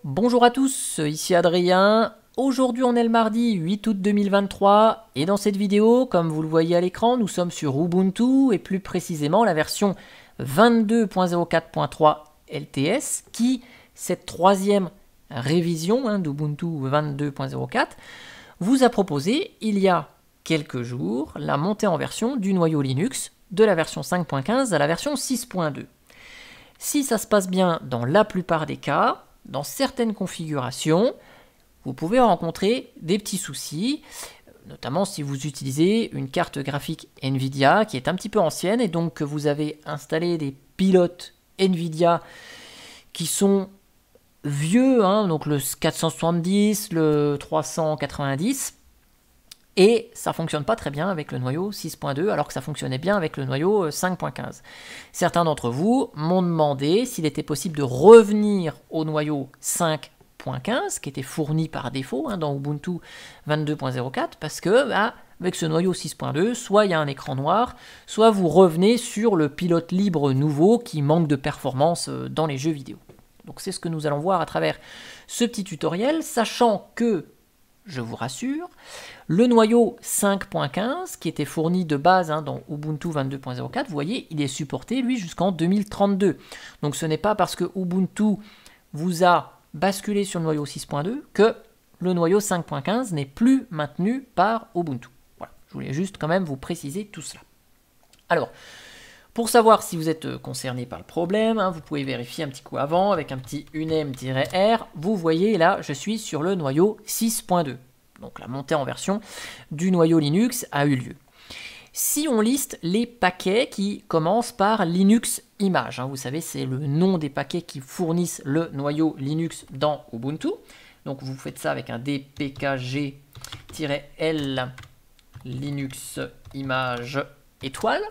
Bonjour à tous, ici Adrien. Aujourd'hui on est le mardi 8 août 2023 et dans cette vidéo, comme vous le voyez à l'écran, nous sommes sur Ubuntu et plus précisément la version 22.04.3 LTS qui, cette troisième révision d'Ubuntu 22.04, vous a proposé il y a quelques jours la montée en version du noyau Linux de la version 5.15 à la version 6.2. Si ça se passe bien dans la plupart des cas, dans certaines configurations, vous pouvez rencontrer des petits soucis, notamment si vous utilisez une carte graphique NVIDIA qui est un petit peu ancienne et donc que vous avez installé des pilotes NVIDIA qui sont vieux, donc le 470, le 390, et ça ne fonctionne pas très bien avec le noyau 6.2 alors que ça fonctionnait bien avec le noyau 5.15. Certains d'entre vous m'ont demandé s'il était possible de revenir au noyau 5.15 qui était fourni par défaut dans Ubuntu 22.04 parce que avec ce noyau 6.2, soit il y a un écran noir, soit vous revenez sur le pilote libre nouveau qui manque de performance dans les jeux vidéo. Donc c'est ce que nous allons voir à travers ce petit tutoriel, sachant que, je vous rassure, le noyau 5.15 qui était fourni de base dans Ubuntu 22.04, vous voyez, il est supporté lui jusqu'en 2032. Donc ce n'est pas parce que Ubuntu vous a basculé sur le noyau 6.2 que le noyau 5.15 n'est plus maintenu par Ubuntu. Voilà, je voulais juste quand même vous préciser tout cela. Alors, pour savoir si vous êtes concerné par le problème, vous pouvez vérifier un petit coup avant avec un petit unem-r. Vous voyez là, je suis sur le noyau 6.2. Donc la montée en version du noyau Linux a eu lieu. Si on liste les paquets qui commencent par Linux Image, vous savez c'est le nom des paquets qui fournissent le noyau Linux dans Ubuntu. Donc vous faites ça avec un dpkg-l Linux Image étoile.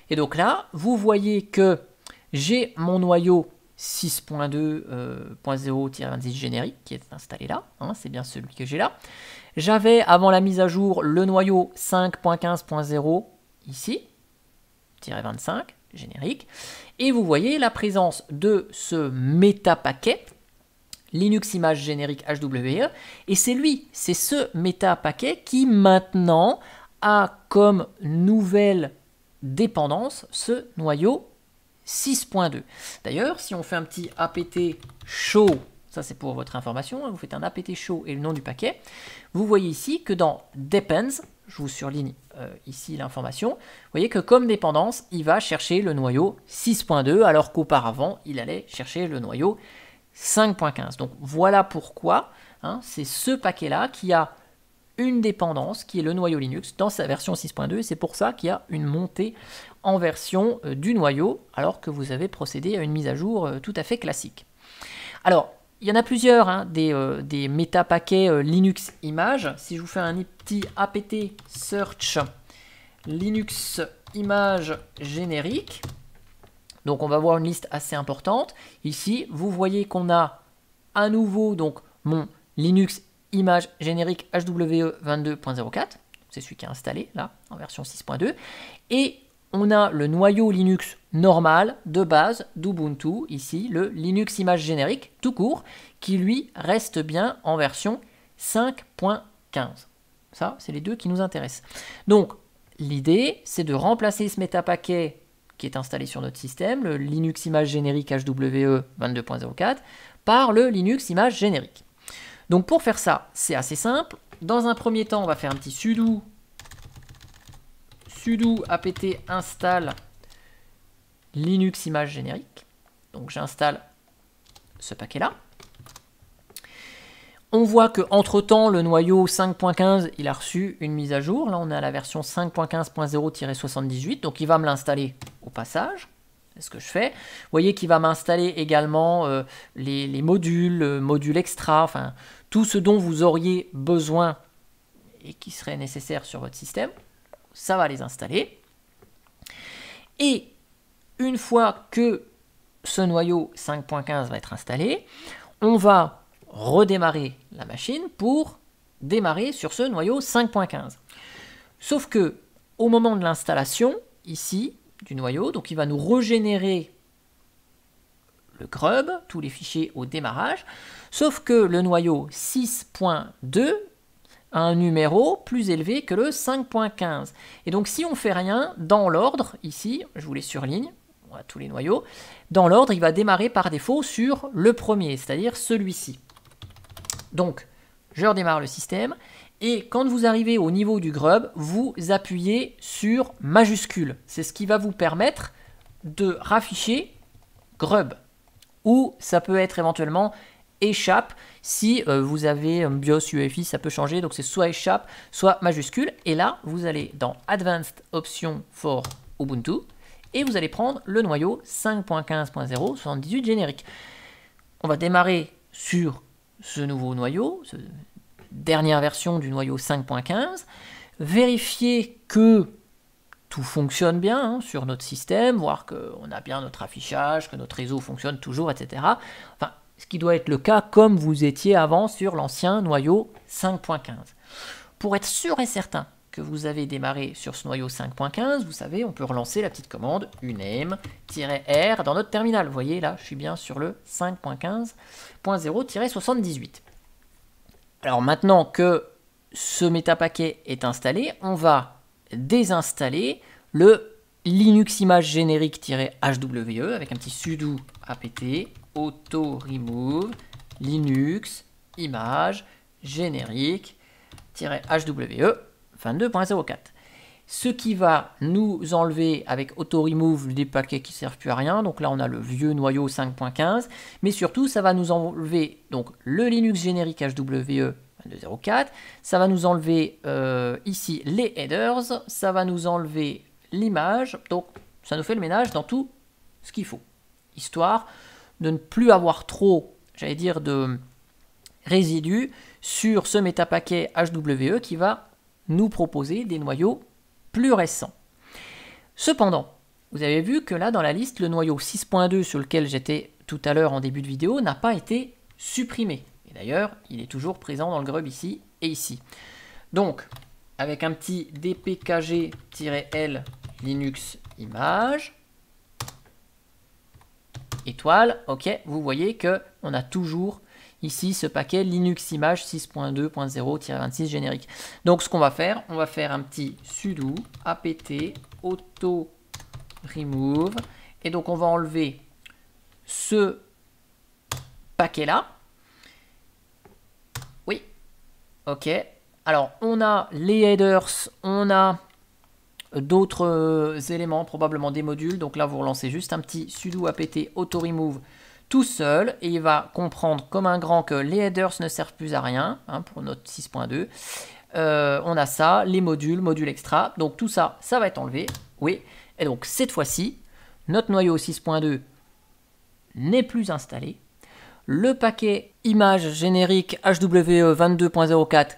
Et donc là, vous voyez que j'ai mon noyau 6.2.0-26 générique qui est installé là, c'est bien celui que j'ai là. J'avais avant la mise à jour le noyau 5.15.0 ici, -25 générique, et vous voyez la présence de ce méta-paquet Linux Image générique HWE, et c'est ce méta-paquet qui maintenant a comme nouvelle dépendance ce noyau 6.2. D'ailleurs, si on fait un petit apt show, ça c'est pour votre information, vous faites un apt show et le nom du paquet, vous voyez ici que dans depends, je vous surligne ici l'information, vous voyez que comme dépendance, il va chercher le noyau 6.2 alors qu'auparavant, il allait chercher le noyau 5.15. Donc voilà pourquoi c'est ce paquet-là qui a une dépendance qui est le noyau Linux dans sa version 6.2. C'est pour ça qu'il y a une montée en version du noyau alors que vous avez procédé à une mise à jour tout à fait classique. Alors, il y en a plusieurs des méta-paquets Linux Image. Si je vous fais un petit apt search Linux Image générique, donc on va voir une liste assez importante. Ici, vous voyez qu'on a à nouveau donc mon Linux Image générique HWE 22.04, c'est celui qui est installé là en version 6.2, et on a le noyau Linux normal de base d'Ubuntu, ici le Linux Image générique tout court, qui lui reste bien en version 5.15. Ça, c'est les deux qui nous intéressent. Donc l'idée, c'est de remplacer ce méta-paquet qui est installé sur notre système, le Linux Image générique HWE 22.04, par le Linux Image générique. Donc pour faire ça, c'est assez simple. Dans un premier temps, on va faire un petit sudo apt install Linux Image générique. Donc j'installe ce paquet-là. On voit que entre temps le noyau 5.15, il a reçu une mise à jour. Là, on est à la version 5.15.0-78, donc il va me l'installer au passage. C'est ce que je fais. Vous voyez qu'il va m'installer également les modules, modules extra, enfin tout ce dont vous auriez besoin et qui serait nécessaire sur votre système. Ça va les installer. Et une fois que ce noyau 5.15 va être installé, on va redémarrer la machine pour démarrer sur ce noyau 5.15. Sauf que au moment de l'installation, ici, du noyau, donc il va nous régénérer le grub, tous les fichiers au démarrage, sauf que le noyau 6.2 a un numéro plus élevé que le 5.15. Et donc si on fait rien, dans l'ordre, ici, je vous les surligne, voilà, tous les noyaux, dans l'ordre, il va démarrer par défaut sur le premier, c'est-à-dire celui-ci. Donc, je redémarre le système, et quand vous arrivez au niveau du grub, vous appuyez sur majuscule. C'est ce qui va vous permettre de rafficher grub. Ou ça peut être éventuellement échappe. Si vous avez BIOS UEFI, ça peut changer. Donc c'est soit échappe, soit majuscule. Et là, vous allez dans Advanced Options for Ubuntu. Et vous allez prendre le noyau 5.15.0 78 générique. On va démarrer sur ce nouveau noyau, dernière version du noyau 5.15, vérifier que tout fonctionne bien sur notre système, voir qu'on a bien notre affichage, que notre réseau fonctionne toujours, etc. Enfin, ce qui doit être le cas comme vous étiez avant sur l'ancien noyau 5.15. Pour être sûr et certain que vous avez démarré sur ce noyau 5.15, vous savez, on peut relancer la petite commande uname-r dans notre terminal. Vous voyez là, je suis bien sur le 5.15.0-78. Alors maintenant que ce métapaquet est installé, on va désinstaller le Linux image générique-hwe avec un petit sudo apt auto remove linux image générique-hwe 22.04. Ce qui va nous enlever avec auto remove des paquets qui ne servent plus à rien. Donc là on a le vieux noyau 5.15, mais surtout ça va nous enlever donc le Linux générique HWE 22.04, ça va nous enlever ici les headers, ça va nous enlever l'image, donc ça nous fait le ménage dans tout ce qu'il faut, histoire de ne plus avoir trop, j'allais dire, de résidus sur ce métapaquet HWE qui va nous proposer des noyaux plus récents. Cependant, vous avez vu que là dans la liste, le noyau 6.2 sur lequel j'étais tout à l'heure en début de vidéo n'a pas été supprimé. Et d'ailleurs, il est toujours présent dans le grub ici et ici. Donc, avec un petit dpkg-l linux image, étoile, ok, vous voyez que on a toujours ici ce paquet Linux image 6.2.0-26 générique. Donc ce qu'on va faire, on va faire un petit sudo apt auto remove et donc on va enlever ce paquet là. Oui, ok. Alors on a les headers, on a d'autres éléments, probablement des modules. Donc là vous relancez juste un petit sudo apt auto remove tout seul et il va comprendre comme un grand que les headers ne servent plus à rien pour notre 6.2. On a ça, les modules, modules extra, donc tout ça, ça va être enlevé. Oui, et donc cette fois-ci, notre noyau 6.2 n'est plus installé. Le paquet image générique HWE 22.04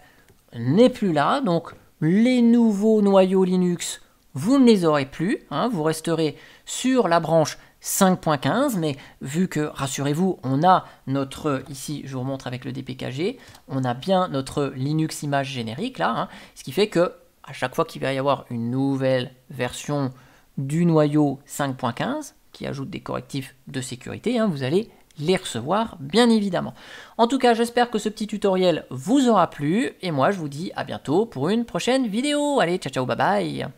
n'est plus là, donc les nouveaux noyaux Linux, vous ne les aurez plus, vous resterez sur la branche 5.15, mais vu que, rassurez-vous, on a notre, ici je vous remontre avec le dpkg, on a bien notre Linux image générique là, ce qui fait que à chaque fois qu'il va y avoir une nouvelle version du noyau 5.15, qui ajoute des correctifs de sécurité, vous allez les recevoir bien évidemment. En tout cas, j'espère que ce petit tutoriel vous aura plu, et moi je vous dis à bientôt pour une prochaine vidéo. Allez, ciao ciao, bye bye.